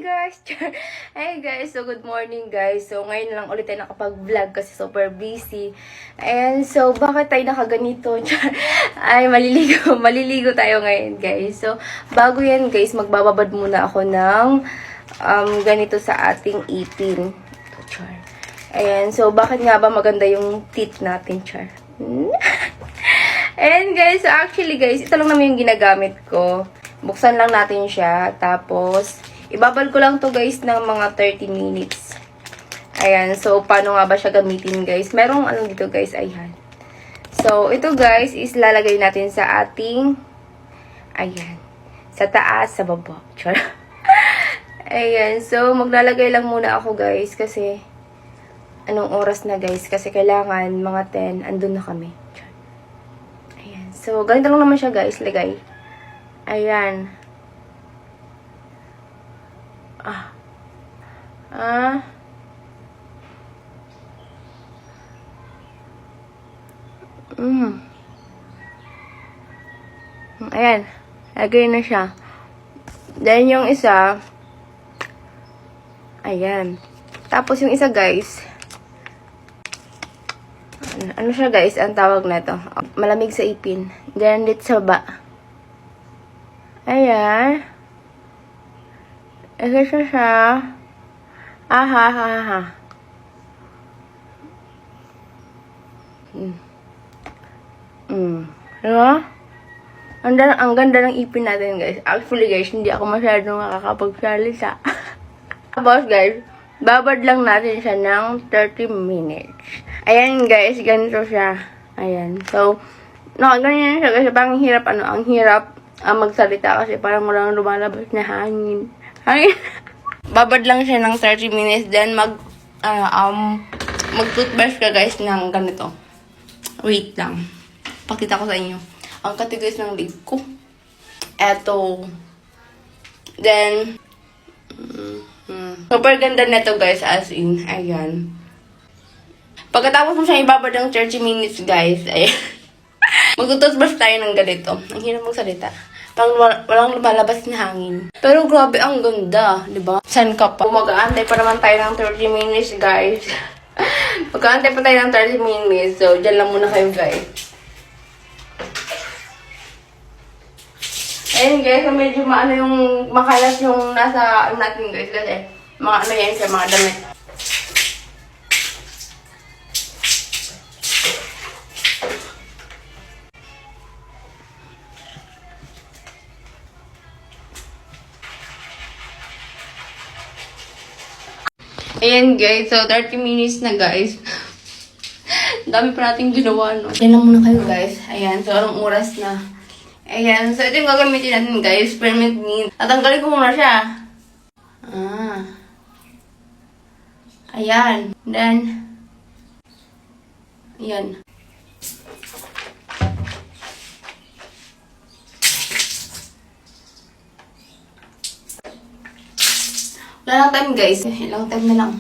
guys! Hey guys! So, good morning guys. So, ngayon lang ulit tayo nakapag-vlog kasi super busy. And so, bakit tayo nakaganito? Ay, maliligo tayo ngayon guys. So, bago yan guys, magbababad muna ako ng ganito sa ating ipin. Ayan, so bakit nga ba maganda yung teeth natin, char? And guys, so actually guys, ito lang naman yung ginagamit ko. Buksan lang natin siya, tapos ibabal ko lang to guys ng mga 30 minutes. Ayan, so paano nga ba siya gamitin guys? Merong ano dito guys, ayan. So ito guys is lalagay natin sa ating, ayan, sa taas, sa baba. Char. Ayan, so maglalagay lang muna ako guys kasi anong oras na guys? Kasi kailangan mga 10, andun na kami. Ayan. So, ganito lang naman siya guys, lagay. Ayan. Ayan. Lagay na siya. Then, yung isa, ayan. Tapos yung isa guys, ano siya guys, ang tawag na to, malamig sa ipin. Then dito sa baba. Ayan. Ito siya. Aha. Diba? Ang ganda ng ipin natin guys. Actually guys, hindi ako masyadong makakapagsalita. Tapos guys, babad lang natin siya ng 30 minutes. Ayan guys, ganito siya. Ayan. So, ganyan siya guys. Parang hirap, ang hirap magsalita kasi parang walang lumalabas na hangin. Babad lang siya ng 30 minutes. Then, mag-toothbrush ka guys ng ganito. Wait lang. Pakita ko sa inyo. Ang katigas ng leg ko. Eto. Then, super ganda na to guys, as in, ayan. Pagkatapos mo siyang ibabad ng 30 minutes guys, ayan. Magtututbrush tayo ng ganito. Ang hirap magsalita. Parang walang lumalabas na hangin. Pero grabe, ang ganda, di ba? San ka pa? Mag-aantay pa naman tayo ng 30 minutes guys. Mag-aantay pa tayo ng 30 minutes. So, dyan lang muna kayo guys. Ayun guys, medyo maano yung makalas yung nasa natin guys kasi mga ano yan siya, mga damit. Ayan guys, so 30 minutes na guys. Dami pa natin ginawa, no? Yan lang muna kayo guys. Ayan, so anong oras na? Ayan, so ito yung gagamitin natin guys. Permit me. Tatanggalin ko muna siya. Ayan. Then, ayan. Wala lang time guys. Ilang time na lang.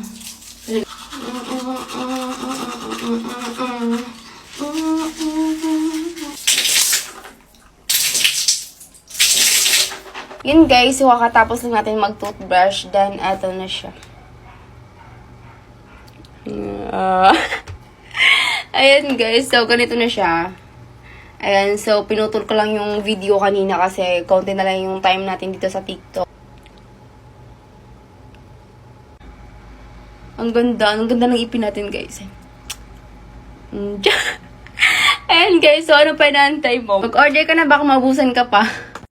Yun guys, so kakatapos lang natin mag-toothbrush, then eto na siya. Ayan guys, so ganito na siya. Ayan, so pinutol ko lang yung video kanina kasi konti na lang yung time natin dito sa TikTok. Ang ganda ng ipin natin guys. Ayan guys, so ano pa inaantay mo? Mag-order ka na, baka mabusan ka pa.